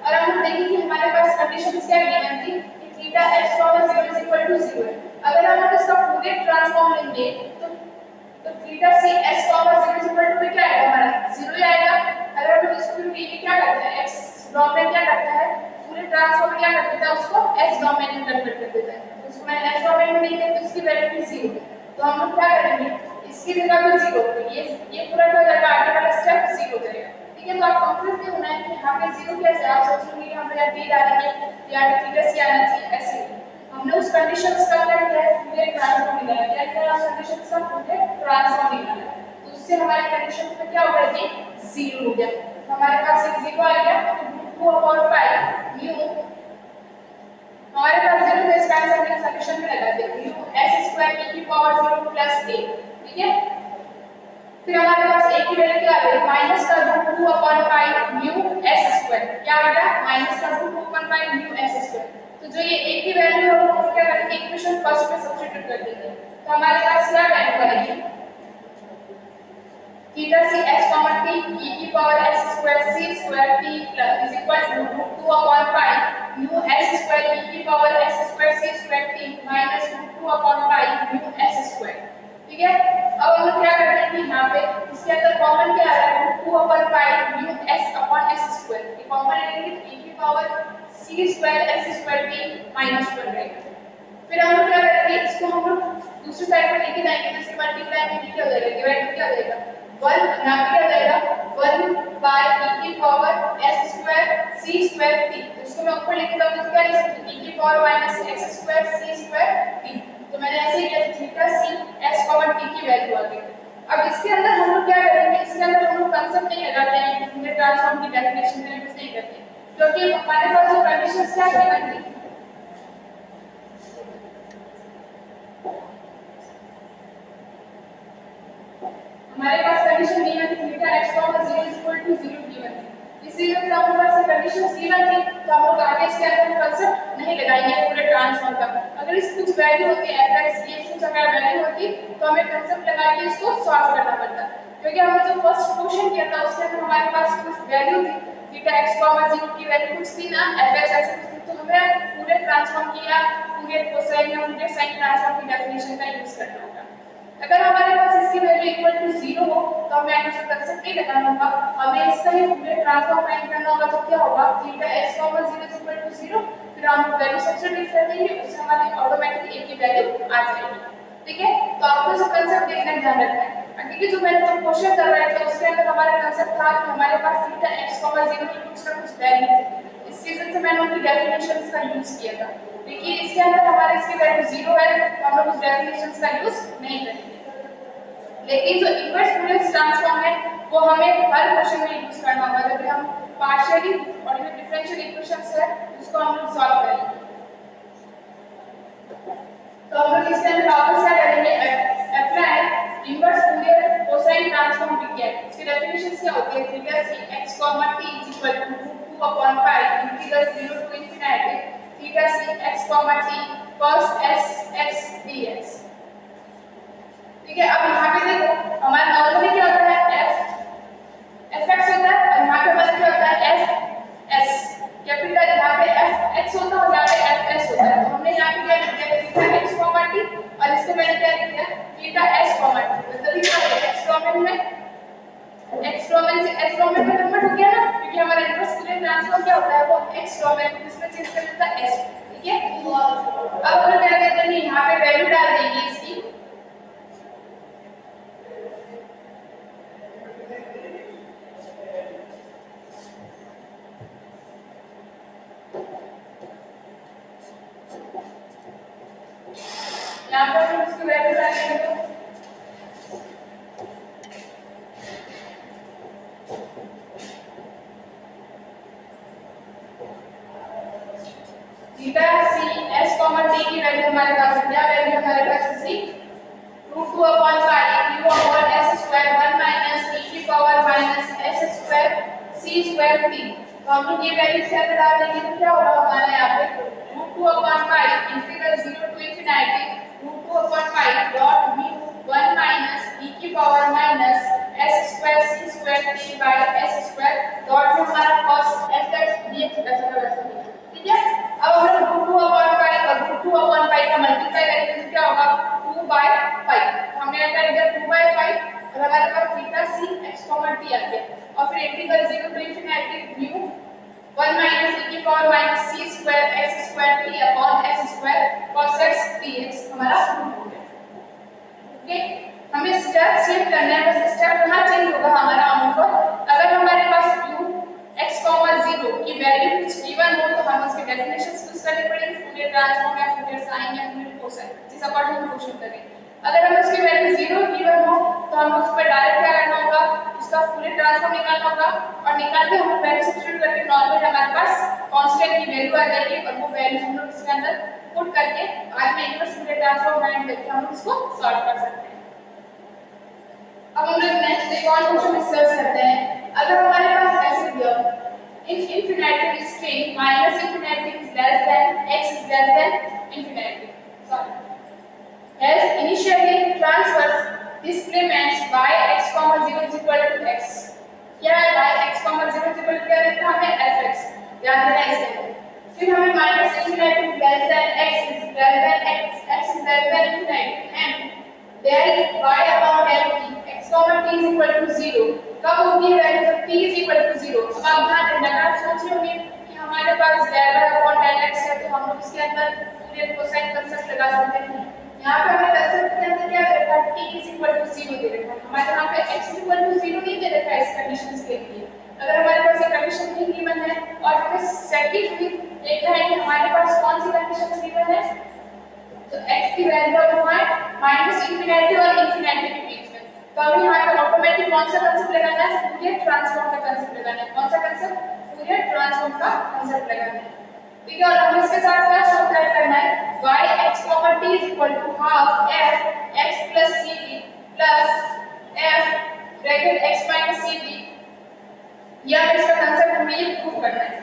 और हम देखें कि हमारे पास कंडीशंस क्या गिवन थी कि थीटा s 0 0 है। अगर हम इसका पूरे ट्रांसफॉर्म लेंगे तो थीटा c s 0 पे क्या आएगा हमारा 0 ही आएगा। अगर हम इसको t की क्या करते हैं x डॉम में क्या करता है, पूरे ट्रांसफॉर्म क्या कर देता है, उसको s डॉम में कन्वर्ट कर देता है, तो उसको मैंने s डॉम में लिख दिया, तो इसकी वैल्यू भी 0 है, तो हम लोग क्या करेंगे, इसकी जगह पे 0, तो ये पूरा क्या हो जाएगा, आगे वाला स्टेप 0 हो जाएगा, ठीक है। तो आप कंफ्यूज नहीं होना है कि यहाँ पे 0 कैसे, आप सोचेंगे कि हम यहाँ t डालेंगे या थीटा c आना चाहिए, ऐसे हमने उस कंडीशंस का क्या किया है, पूरे ट्रांसफॉर्म निकाला, क्या किया है, उस कंडीशंस का पूरे ट्रांसफॉर्म निकाला, तो उससे हमारे कंडीशन में क्या हो गया जी 0 हो गया, तो हमारे पास एक 0 आ गया, तो 2 अपॉन पाई mu हमारे पास 0 तो इसका आंसर हमने सॉल्यूशन में लगा दिया, mu s स्क्वायर e की पावर 0 प्लस a, ठीक है। फिर हमारे पास a की वैल्यू क्या आ गई, माइनस का root 2 upon pi mu s square, क्या आ गया माइनस का root 2 upon pi mu s square, तो जो ये a की वैल्यू है वो क्या करेंगे, इक्वेशन फर्स्ट में सब्स्टिट्यूट कर देंगे, तो हमारे पास क्या वैल्यू आएगी, theta c s t e की power s square c square t plus is equal to root 2 upon pi mu s square e की power s square c square t minus root 2 upon pi mu s square, ठीक है। अब हम लोग क्या करते हैं कि यहाँ पे इसके अंदर कॉमन क्या आ रहा है, root 2 upon pi mu s upon s square, ये कॉमन लेंगे तो e की power c square s square t minus 1 रहेगा। फिर हम लोग क्या करेंगे, इसको हम लोग दूसरी साइड पर लेके जाएंगे, तो इसके मल्टीप्लाई में क्या हो जाएगा, डिवाइड क्या हो जाएगा, 1 यहाँ पे क्या जाएगा 1 बाय e की power s square c square t, तो इसको मैं ऊपर लिख देता हूं, तो क्या लिख सकते हैं e की power minus x square c square t, तो मैंने ऐसे ही लिखा थीटा c s t की वैल्यू आ गई। अब इसके अंदर हम लोग क्या करेंगे, इसके अंदर हम लोग कांसेप्ट नहीं लगाते हैं, पूरे ट्रांसफॉर्म की डेफिनेशन में कुछ नहीं करते, क्योंकि हमारे पास जो कंडीशंस क्या गिवन थी, हमारे पास कंडीशन गिवन थी थीटा x 0 गिवन थी, इसीलिए जब हमारे पास कंडीशन गिवन थी तो हम लोग आगे इसके अंदर कांसेप्ट नहीं लगाएंगे पूरे ट्रांसफॉर्म का। अगर इस कुछ वैल्यू होती है fx ये कुछ अगर वैल्यू होती तो हमें कांसेप्ट लगा के इसको सॉल्व करना पड़ता, क्योंकि हमने जो फर्स्ट क्वेश्चन किया था उसके अंदर हमारे पास कुछ वैल्यू थी, थीटा x 0 की वैल्यू कुछ थी ना, fx ऐसे कुछ हमें पूरे ट्रांसफॉर्म की या पूरे कोसाइन या पूरे साइन ट्रांसफॉर्म की डेफिनेशन का यूज करना होगा। अगर हमारे पास इसकी वैल्यू इक्वल टू 0 हो तो हमें आगे से कंसेप्ट नहीं लगाना होगा, हमें इसका ही पूरे ट्रांसफॉर्म फाइंड करना होगा। तो क्या होगा, थीटा x 0 फिर हम वैल्यू सब्स्टिट्यूट कर देंगे, उससे हमारी ऑटोमेटिकली a की वैल्यू आ जाएगी। ठीक है, तो आपको जो कंसेप्ट देखना ध्यान रखना है। क्योंकि जो मैंने तो क्वेश्चन कर रहे थे उसके अंदर हमारा कंसेप्ट था कि हमारे पास थीटा x 0 की कुछ ना कुछ वैल्यू थी, इस रीजन से मैंने उनकी डेफिनेशंस का यूज किया था। देखिए इसके अंदर हमारे इसकी वैल्यू 0 है तो हम लोग उस डेफिनेशंस का यूज नहीं करेंगे, लेकिन जो इनवर्स फूरियर ट्रांसफॉर्म है वो हमें हर क्वेश्चन में यूज करना होगा। जब हम पार्शियली और जो डिफरेंशियल इक्वेशंस है उसको हम लोग सॉल्व करेंगे, तो हम लोग इसके अंदर वापस क्या करेंगे, apply inverse Fourier cosine transform विज्ञान। इसकी डेफिनेशंस क्या होती है, theta c x, t √2/π integral 0 to infinity theta c x, t cos x dx। ठीक है, अब यहाँ पे देखो हमारा नॉर्मली क्या होता है fx होता है और यहाँ पे हमारा क्या होता है fs कैपिटल, यहाँ पे fx होता है और यहाँ पे fs होता है। तो हमने यहाँ पे क्या लिखा है थीटा x, t और इसको मैंने क्या लिखा है थीटा s, t। मतलब ये x डोमेन में x डोमेन से s डोमेन में कन्वर्ट हो गया ना, क्योंकि हमारा इनवर्स फूरियर ट्रांसफॉर्म क्या होता है वो x डोमेन इसमें चेंज कर देता है s। ठीक है, अब हम लोग क्या करते हैं यहाँ पे वैल्यू डाल देंगे इसकी, यहाँ पर हम इसकी वैल्यू डालेंगे थीटा c s, t की वैल्यू हमारे पास क्या वैल्यू हमारे पास c √2/π q s square 1 minus e की power minus s square c square t। तो हम लोग ये वैल्यू से अगर डाल देंगे तो क्या होगा हमारे यहाँ पे √2/π integral 0 to infinity √2/π dot mu 1 minus e की power minus s square c square t by s square dot में हमारा cos s dx वैसा का वैसा है। ठीक है, अब हम लोग √2/π और √2/π का मल्टीप्लाई करेंगे तो क्या होगा 2/π। हमने ऐसा लिखा 2/π और हमारे पास थीटा c x, t आ गया और फिर integral 0 to infinity mu 1 minus e की power minus c square x square t upon s square cos x dx हमारा प्रूफ हो गया। ओके, हमें स्टेप चेंज करना है, बस स्टेप कहां चेंज होगा हमारा अमाउंट पर। अगर हमारे पास q x, 0 की वैल्यू कुछ गिवन हो तो हम उसके डेफिनेशंस यूज करने पड़ेंगे, फूरियर ट्रांसफॉर्म या फूरियर साइन या फूरियर कोसाइन जिस अकॉर्डिंग हम क्वेश्चन करेंगे। अगर हमें उसकी वैल्यू 0 गिवन हो तो हम उस पर डायरेक्ट क्या करना होगा, उसका फूरियर ट्रांसफॉर्म निकालना होगा और निकाल के हम वैल्यू सब्स्टिट्यूट करके नॉर्मली हमारे पास कांस्टेंट की वैल्यू आ जाएगी और वो वैल्यू हम लोग इसके अंदर पुट करके बाद में इनवर्स फूरियर ट्रांसफॉर्म फाइंड करके हम उसको सॉल्व कर सकते हैं। अब हम लोग नेक्स्ट एक और क्वेश्चन डिस्कस करते हैं। अगर हमारे पास ऐसे दिया in infinitive string minus infinity is less than x is less than infinity, sorry, as initially transfers displacements y x, 0 is equal to x। क्या है y x, 0 is equal to क्या रहता है हमें fx याद रखना है इसके। फिर हमें minus infinity less than x is less than x is less than infinity and del y upon del t x, t is equal to 0 कब होगी वैल्यू जब t is equal to 0। अब आप ध्यान रखना, आप सोच रहे होंगे कि हमारे पास del y upon del x है तो हम लोग इसके अंदर फूरियर कोसाइन कंसेप्ट लगा सकते हैं। यहाँ पे हमें कंसेप्ट के अंदर क्या दे रखा है t is equal to 0 दे रखा है, हमारे यहाँ पे x is equal to 0 नहीं दे रखा है इस कंडीशंस के लिए। अगर हमारे पास ये कंडीशन नहीं गिवन है और हमें सेकंड भी देखना है कि हमारे पास कौन सी कंडीशन गिवन है, तो x की वैल्यू है माइनस इंफिनिटी और इंफिनिटी के बीच में, तो हमें यहाँ पे ऑटोमेटिक कौन सा कांसेप्ट लगाना है, फूरियर ट्रांसफॉर्म का कांसेप्ट लगाना है। कौन सा कांसेप्ट, फूरियर ट्रांसफॉर्म का कांसेप्ट लगाना है। ठीक है, और हमें इसके साथ क्या सब्ट्रैक्ट करना है y x, t is equal to half f x plus ct plus f bracket x minus ct। यह इसका कांसेप्ट हमें ये प्रूव करना है।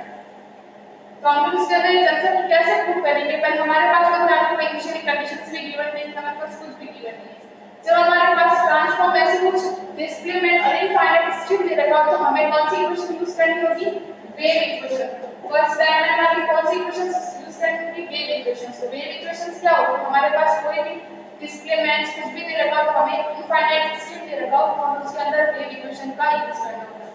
तो हम लोग इसके अंदर कंसेप्ट कैसे प्रूव करेंगे, पर हमारे पास तो वैल्यू में इनिशियली कंडीशंस भी गिवन नहीं है, हमारे पास कुछ भी गिवन नहीं है। जब हमारे पास ट्रांसफॉर्म ऐसे कुछ डिस्प्लेसमेंट और इनफाइनाइट स्ट्रिंग दे रखा हो तो हमें कौन सी इक्वेशन यूज करनी होगी, वेव इक्वेशन। फर्स्ट टाइम में हमारी कौन सी इक्वेशन यूज डिस्क्राइब होंगी वेव इक्वेशंस। तो वेव इक्वेशंस क्या होगी, हमारे पास कोई भी डिस्प्लेसमेंट कुछ भी दे रखा हो, हमें इनफाइनाइट सिस्टम दे रखा हो, तो हम उसके अंदर वेव इक्वेशन का यूज करना होगा।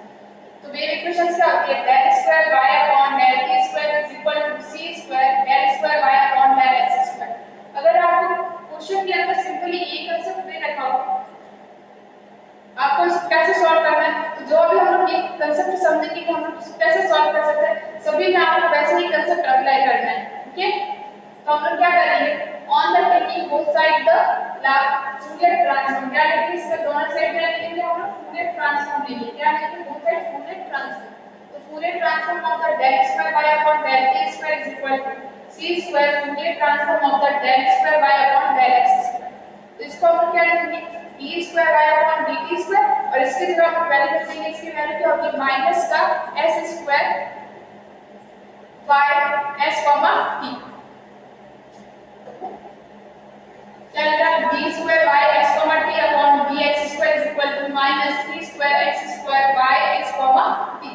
तो वेव इक्वेशंस क्या होती है, del square y upon del t square is equal to c square del square y upon del x square. अगर आपको क्वेश्चन के अंदर सिंपली ये कांसेप्ट दे रखा हो, आपको इसको कैसे सॉल्व करना है, तो जो भी हम लोग ये कांसेप्ट समझेंगे कि हम लोग इसको कैसे सॉल्व कर सकते हैं, सभी में आपको वैसे ही कांसेप्ट अप्लाई करना है। ओके, तो हम लोग क्या करेंगे, on the taking both side the Fourier transform, क्या लेंगे इसका दोनों साइड में लेंगे हम लोग फूरियर ट्रांसफॉर्म लेंगे, क्या लेंगे बोथ साइड फूरियर ट्रांसफॉर्म। तो Fourier transform of the del square y upon del t square is equal to c square Fourier transform of the del square y upon del x square. तो इसको हम लोग क्या लिखेंगे, d square y upon dt square, और इसकी जगह हम वैल्यू रख देंगे, इसकी वैल्यू क्या होगी माइनस का s square y s t, चलेगा d square y x t upon dx square is equal to minus 3 square x square y x t।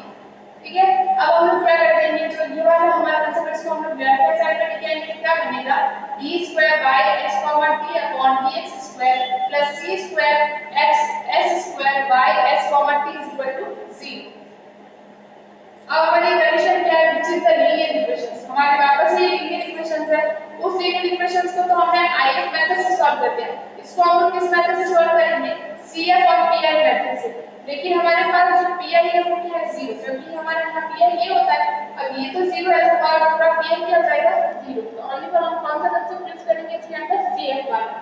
ठीक है, अब हम लोग क्या कर देंगे, जो ये वाला हमारा कांसेप्ट इसको हम लोग लेफ्ट हैंड साइड में लेके आएंगे, क्या बनेगा d square y x t upon dx square plus c square x s square y s t is equal to 0। अब हमारी कंडीशन क्या है, which is the linear equations, हमारे वापस ये लीनियर इक्वेशंस है, उस लीनियर इक्वेशंस को तो हमने आईएफ मेथड से सॉल्व करते हैं, इसको हम लोग किस मेथड से सॉल्व करेंगे, सीएफ और पीआई मेथड से। लेकिन हमारे पास जो पीआई है वो क्या है 0, क्योंकि हमारे यहाँ पीआई ये होता है, अब ये तो 0 है तो हमारा पूरा पीआई क्या हो जाएगा 0। तो ओनली फॉर हम कौन सा कंसेप्ट यूज करेंगे इसके अंदर, सीएफ वाला।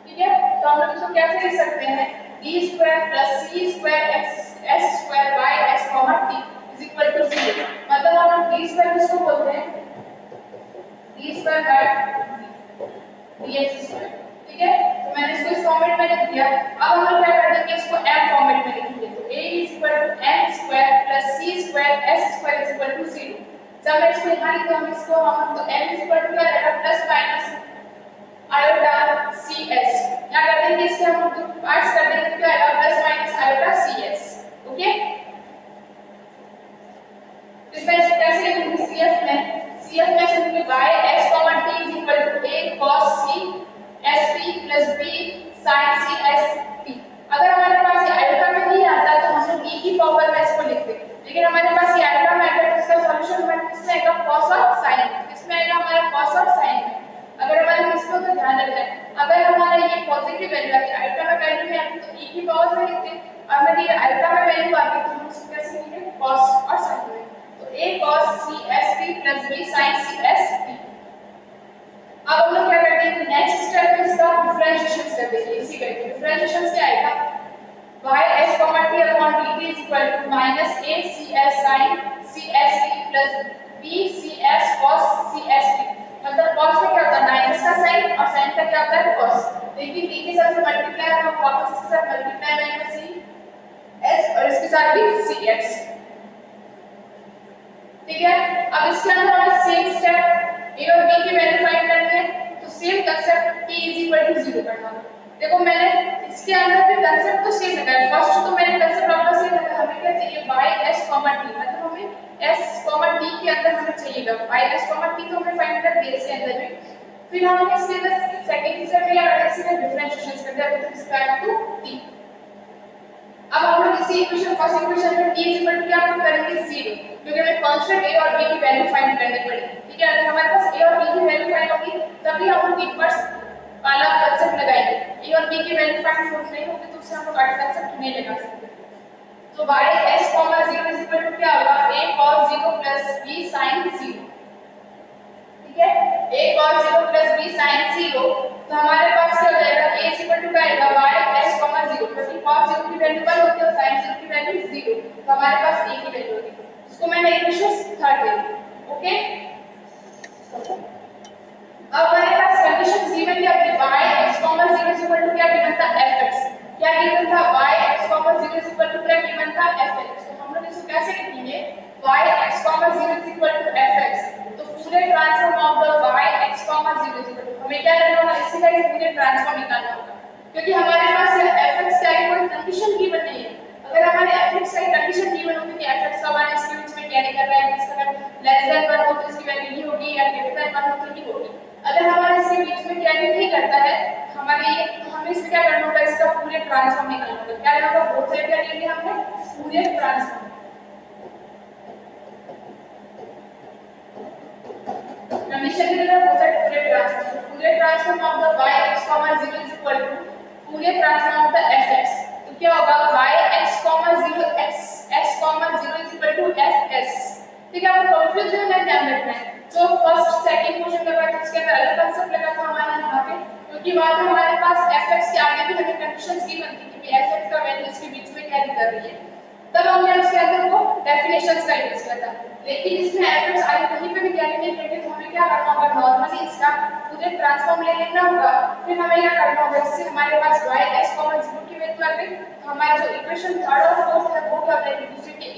ठीक है, तो हम लोग इसको कैसे लिख सकते हैं, d square plus c square x s square y s t is equal to 0। मतलब हम लोग d स्क्वायर किसको बोलते हैं, d square by dx square. ठीक है, तो मैंने इसको इस फॉर्मेट में लिख दिया। अब हम लोग क्या कर देंगे, इसको m फॉर्मेट में लिखेंगे, तो a is equal to m square plus c square s square is equal to 0। जब मैं इसको यहां लिखूं, हम इसको हम तो m इज इक्वल टू क्या रहेगा प्लस माइनस आयोटा cs, क्या कर देंगे इसके हम लोग पार्ट्स कर देंगे, क्या आएगा plus minus iota cs। Okay, इसमें कैसे लिखेंगे, cf में लिखेंगे y s t is equal to a cos c st plus b sin c st। अगर हमारे पास ये आयोटा में नहीं आता तो हम लोग e की पावर में इसको लिखते, लेकिन हमारे पास ये आयोटा में आता है, इसका सॉल्यूशन हमारे किसमें आएगा cos और sin, किसमें आएगा हमारा cos और sin में। अगर हमारे इसको तो ध्यान रखना है, अगर हमारा ये पॉजिटिव वैल्यू आती है, आयोटा में वैल्यू नहीं आती तो e की पावर में लिखते, और मेरी आयोटा में वैल्यू आती है तो हम इसको कैसे लिखेंगे cos और sin में। तो a cos c st plus b sin c st। अब हम लोग क्या करते हैं, नेक्स्ट स्टेप में इसका डिफरेंशिएशन कर देंगे, इसी करके डिफरेंशिएशन क्या आएगा, y s t upon dt is equal to minus a c s sin c s t plus b c s cos c s t। मतलब cos में क्या होता है माइनस का साइन, और sin का क्या होता है cos, लेकिन d के साथ मल्टीप्लाई हम वापस इसके साथ मल्टीप्लाई माइनस c s और इसके साथ भी c x। ठीक है, अब इसके अंदर हमें सेम स्टेप a और b की वैल्यू फाइंड करनी है, तो same concept t is equal to 0 करना होगा। देखो मैंने इसके अंदर भी कांसेप्ट तो सेम लगाया, फर्स्ट तो मैंने कांसेप्ट अपना सेम लगाया, हमें क्या चाहिए y s t, मतलब हमें s t के अंदर हमें चाहिएगा y s t, तो हमें फाइंड कर दिया इसके अंदर भी। फिर हमने इसके अंदर सेकंड स्टेप में क्या करना है, इसमें डिफरेंशिएशन कर दिया विद रिस्पेक्ट टू t। अब हम लोग इसी इक्वेशन फर्स्ट इक्वेशन में t इज इक्वल टू क्या करेंगे 0, क्योंकि हमें कांस्टेंट a और b की वैल्यू फाइंड करनी पड़ेगी। ठीक है, अगर हमारे पास a और b की वैल्यू फाइंड होगी तभी हम लोग इनवर्स वाला कांसेप्ट लगाएंगे, a और b की वैल्यू फाइंड नहीं होगी तो उससे हम लोग आगे कांसेप्ट नहीं लगा सकते। तो y s 0 is equal to क्या होगा a cos 0 plus b sin 0। ठीक है, a cos 0 plus b sin 0, तो हमारे पास क्या हो जाएगा a इज इक्वल टू क्या आएगा y s 0, क्योंकि cos 0 की वैल्यू 1 होती है और sin 0 की वैल्यू 0, तो हमारे पास a की वैल्यू होगी, इसको मैंने इक्वेशन थर्ड दे दी। ओके, अब हमारे पास कंडीशन गिवन क्या थी, y x 0 is equal to क्या गिवन था fx, क्या गिवन था y x 0 is equal to क्या गिवन था fx। तो हम लोग इसको कैसे लिखेंगे, y x 0 is equal to fx, तो Fourier transform of the y x 0 is equal to हमें क्या करना होगा, इसी का पूरे ट्रांसफॉर्म निकालना होगा, क्योंकि हमारे पास ये fx का कोई कंडीशन गिवन नहीं है। अगर हमारे fx का कंडीशन गिवन होगी कि fx का मान इसके बीच में कैरी कर रहा है, इसका लेस देन 1 हो तो इसकी वैल्यू ये होगी या ग्रेटर देन 1 हो तो ये होगी। अगर हमारे इसके बीच में कैरी नहीं करता है हमारे ये तो हमें इसमें क्या करना होगा इसका पूरे ट्रांसफॉर्म निकालना होगा। क्या करना होगा बोथ साइड क्या लेंगे हमने पूरे ट्रांसफॉर्म कंडीशन के लिए both side Fourier transform of the y x 0 is equal to Fourier transform of the fx। तो क्या होगा y x 0 x 0 is equal to fs। ठीक है आपको कंफ्यूजन है ध्यान रखना है। जो फर्स्ट सेकंड क्वेश्चन कर रहा था उसके अंदर अलग कांसेप्ट लगा था हमारा यहाँ पे क्योंकि वहां पे हमारे पास fx के आगे भी हमें कंडीशंस की बनती थी कि fx का वैल्यू इसके बीच में कैरी कर रही है तब हमने उसके अंदर वो डेफिनेशंस का यूज किया था। लेकिन इसमें fx आगे कहीं पे भी कैरी नहीं करते तो हमें क्या करना होगा नॉर्मली इसका पूरे ट्रांसफॉर्म ले लेना होगा। फिर हमें क्या करना होगा इससे हमारे पास y x 0 की वैल्यू आ गई तो हमारा जो इक्वेशन थर्ड और फोर्थ है वो क्या होगा एक दूसरे के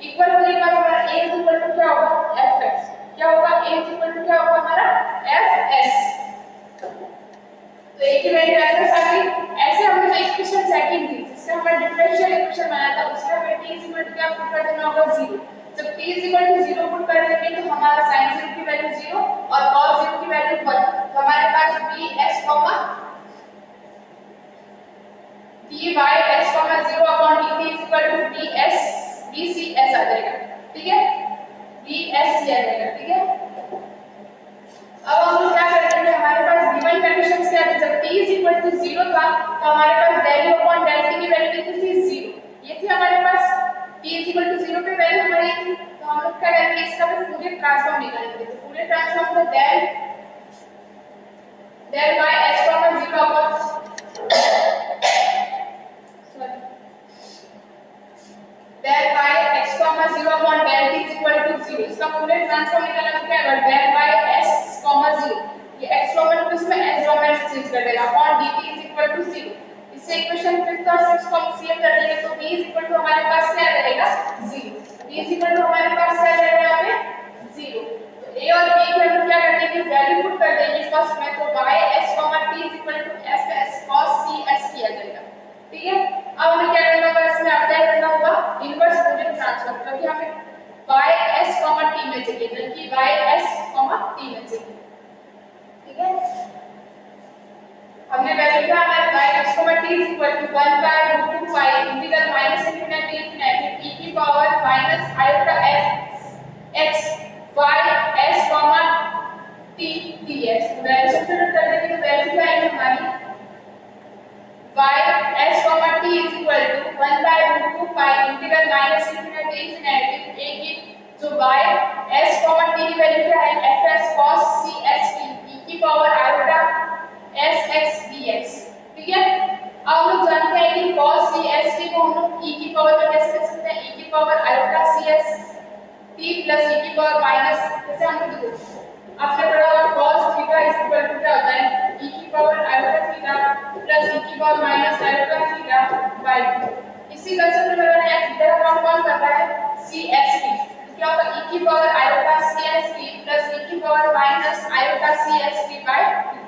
इक्वल होने के बाद हमारा a इक्वल टू क्या होगा fx। क्या होगा a इक्वल टू क्या होगा हमारा fs। तो a की वैल्यू fs आ गई। ऐसे हमने जो इक्वेशन सेकंड थी जिससे हमारा डिफरेंशियल इक्वेशन बनाया था उसका हमें t इक्वल टू क्या पुट कर देना होगा 0। जब t इक्वल टू 0 पुट कर देंगे तो हमारा sin 0 की वैल्यू 0 और cos 0 की वैल्यू 1। तो हमारे पास dy x 0 अपॉन dt is equal to ds dcs आ जाएगा। ठीक है dsc आ जाएगा। ठीक है अब हम लोग क्या करेंगे हमारे पास गिवन कंडीशंस क्या थी जब t इज इक्वल टू 0 था तो हमारे पास del u upon del t की वैल्यू कितनी थी 0। ये थी हमारे पास t इज इक्वल टू 0 पे वैल्यू हमारी थी तो हम लोग क्या करेंगे इसका भी पूरे ट्रांसफॉर्म निकालेंगे। तो पूरे ट्रांसफॉर्म को del y x 0 upon del y x 0 upon del t is equal to 0। इसका पूरे ट्रांसफॉर्म निकालना तो क्या होगा del y s 0 ये x डोमेन को इसमें s डोमेन से चेंज कर देगा upon dt is equal to 0। इससे इक्वेशन 5th और 6th को हम सीएम कर लेंगे तो b is equal to हमारे पास क्या रहेगा 0। b is equal to हमारे पास क्या रहेगा यहाँ पे 0। तो a और b की हम क्या कर देंगे वैल्यू पुट कर देंगे फर्स्ट में तो y s t is equal to fs cos c s किया जाएगा। ठीक है अब हमें क्या करना होगा इसमें अप्लाई करना होगा इनवर्स फूरियर ट्रांसफॉर्म क्योंकि हमें y s t में चाहिए बल्कि y s t में चाहिए। ठीक है हमने वैल्यू क्या हमारे y x, t is equal to 1/√2 pi integral minus infinity infinity e की power minus iota f x y s, t dx। Value substitute कर देंगे तो वैल्यू क्या आएगी हमारी y s, t is equal to 1/√2 pi integral minus infinity infinity a की जो y s, t की वैल्यू क्या है fs cos c s t e की power iota s x dx। ठीक है अब हम लोग जानते हैं कि cos c s t को हम लोग e की पावर में कैसे लिख सकते हैं e की power iota c s t plus e की पावर माइनस जैसे हम लोग देखो आपने पढ़ा होगा cos theta is equal to क्या होता है e की power iota theta plus e की power minus iota theta by 2। इसी कंसेप्ट में मैंने एक थीटा का फॉर्म कौन कर रहा है c s t क्या होगा e की power iota c s t plus e की power minus iota c s t by 2।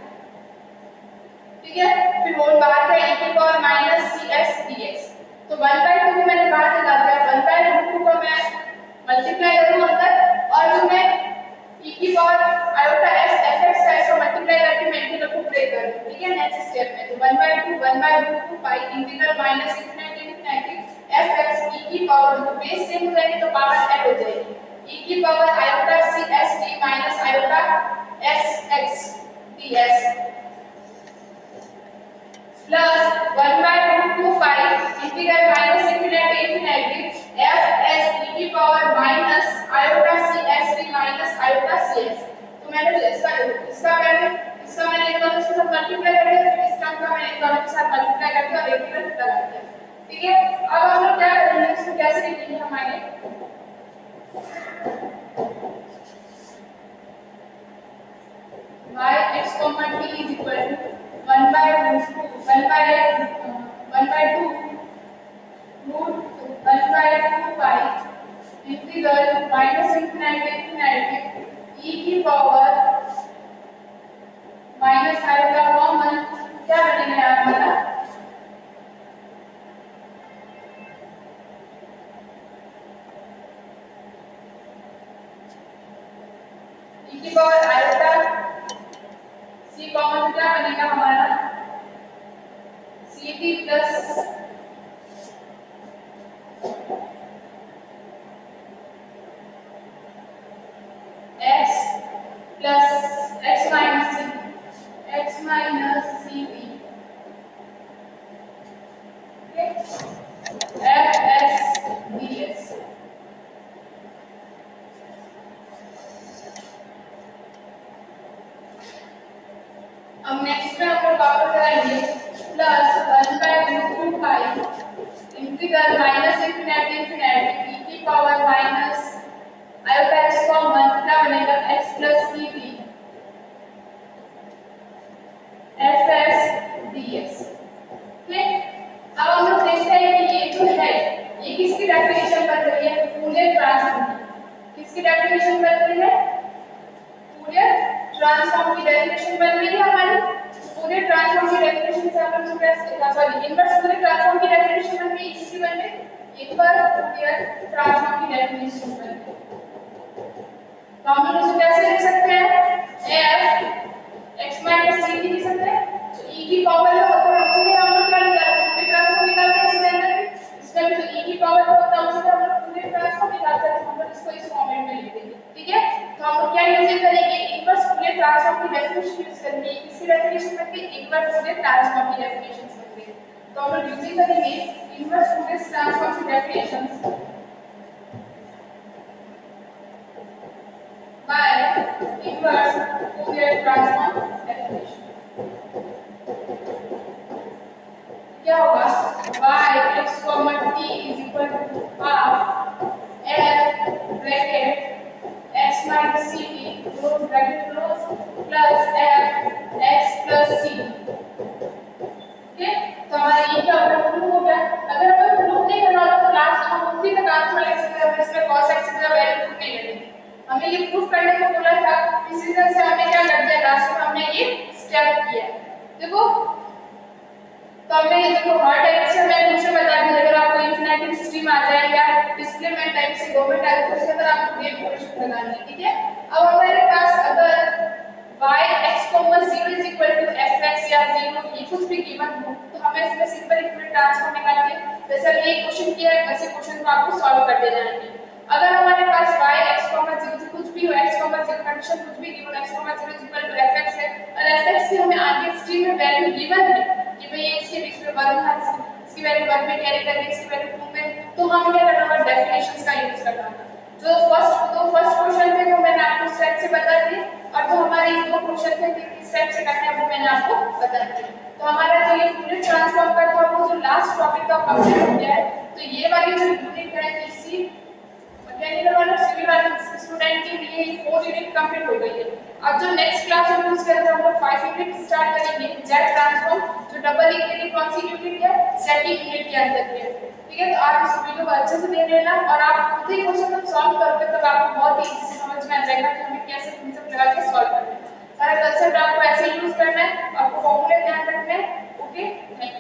ठीक है फिर होल बाहर का e की power minus c s dx। तो 1/2 को मैंने बाहर निकाल दिया 1/√2 को मैं मल्टीप्लाई करूं अंदर और जो मैं e की पावर iota s fx का इसको मल्टीप्लाई करके मैं इंटीग्रल को ब्रेक कर दूं। ठीक है नेक्स्ट स्टेप में तो 1/2 pi integral minus infinity infinity fx e की पावर तो बेस सेम हो जाएगी तो पावर ऐड हो जाएगी e की power iota c s t minus iota s x ds plus 1/√2 pi integral minus infinity infinity f s e की power minus iota c s t minus iota c s। तो मैंने जो इसका मैंने एक टर्म के साथ मल्टीप्लाई कर दिया फिर इस टर्म का मैंने एक टर्म के साथ मल्टीप्लाई कर दिया और एक टर्म लगा दिया। ठीक है अब हम लोग क्या करेंगे इसको कैसे लिखेंगे हमारे y x, t is equal to 1/2 pi integral minus infinity infinity e की पावर माइनस आएगा कॉमन क्या बनेगा यार हमारा की पावर आयोटा सी कॉमन क्या बनेगा हमारा C B plus x plus x minus C B F S D S. अब नेक्स्ट में हम लोग वापस कराएंगे plus 1/√2 pi integral minus infinity infinity e की power minus iota x common क्या बनेगा x plus C B F S D S. ठीक, अब हम लोग देखते हैं कि ये जो है ये किसकी डेफिनेशन बन रही है फूरियर ट्रांसफॉर्म की। किसकी डेफिनेशन बन रही है फूरियर ट्रांसफॉर्म की डेफिनेशन बन रही है हमारी। फूरियर ट्रांसफॉर्म की डेफिनेशन से हम लोग सॉरी इनवर्स फूरियर ट्रांसफॉर्म की डेफिनेशन बन रही है किसकी बन रही है इनवर्स फूरियर ट्रांसफॉर्म की डेफिनेशन बन रही है। तो हम लोग इसे कैसे लिख सकते हैं f x माइनस c लिख सकते हैं तो e की पावर है तो हमसे हम लोग क्या निकालते हैं ट्रांसफॉर्म निकालते हैं इसके अंदर इसमें भी जो e की पावर होता है उससे हम लोग पूरे ट्रांसफॉर्म निकालते हैं। हम लोग इसको इस फॉर्मेट में लिख देंगे ठीक है। तो हम लोग क्या यूज करेंगे इनवर्स फूरियर ट्रांसफॉर्म की डेफिनेशन यूज करेंगे। किसकी डेफिनेशन बनती है इनवर्स फूरियर ट्रांसफॉर्म की डेफिनेशन बनती है। तो हम लोग यूज करेंगे इनवर्स फूरियर ट्रांसफॉर्म की definition by inverse Fourier transform definition। क्या होगा y x t is equal to half f bracket x minus c t close bracket close plus f x plus c। Okay तो हमारा ये क्या होगा proof हो गया। अगर हमें प्रूफ नहीं करना हो तो लास्ट हम उसी तक आंसर लिख सकते हैं। इसमें cos x का वैल्यू प्रूफ नहीं करेंगे। हमें ये प्रूफ करने को बोला था इसी तरह से हमने क्या कर दिया लास्ट में हमने ये स्टेप किया। देखो तो हमने ये देखो हर टाइप से मैं क्वेश्चन बता दी अगर आपको इनफिनिटी सिस्टम आ जाए या डिस्प्लेसमेंट टाइप से गवर्नमेंट टाइप तो उसके अंदर आपको ये क्वेश्चन लगाने हैं ठीक है। अब हमारे पास अगर y x 0 is equal to fx या 0 ये कुछ भी गिवन हो तो हमें इसमें सिंपल इक्वेशन ट्रांसफॉर्म निकाल के जैसे हमने ये क्वेश्चन किया है वैसे क्वेश्चन को आपको सॉल्व करते जाएंगे। अगर हमारे पास y x 0 कुछ भी हो x 0 कंडीशन कुछ भी given x 0 is equal to fx है और fx की हमें आगे स्ट्रीम में वैल्यू गिवन है कि भाई ये इसके बीच में वर्ग है इसकी वैल्यू वर्ग में कैरी करके इसकी वैल्यू 2 में तो हमें क्या करना होगा डेफिनेशंस का यूज करना होगा। जो फर्स्ट क्वेश्चन थे वो मैंने आपको स्टेप से बता दिए और जो हमारे दो क्वेश्चन थे किस स्टेप से करने हैं वो मैंने आपको बता दिया। तो हमारा जो ये यूनिट ट्रांसफॉर्म का था वो जो लास्ट टॉपिक का कंप्लीट हो गया है। तो ये वाली जो यूनिट है इसी मैकेनिकल वाला सिविल वाले स्टूडेंट के लिए 4 यूनिट कंप्लीट हो गई है। अब जो नेक्स्ट क्लास में यूज करेंगे हम लोग 5 यूनिट स्टार्ट करेंगे जेड ट्रांसफॉर्म जो डबल इक्वेशन कौन सी यूनिट है सेकंड यूनिट के अंदर है ठीक है। तो आप इस वीडियो को अच्छे से देख लेना और आप खुद ही क्वेश्चन को सॉल्व करोगे तब आपको बहुत ही इजी से समझ में आ जाएगा कि हमें कैसे कांसेप्ट लगा के सॉल्व करना है। सारा कांसेप्ट आपको ऐसे यूज करना है आपको फॉर्मूले ध्यान रखना है। Okay thank you.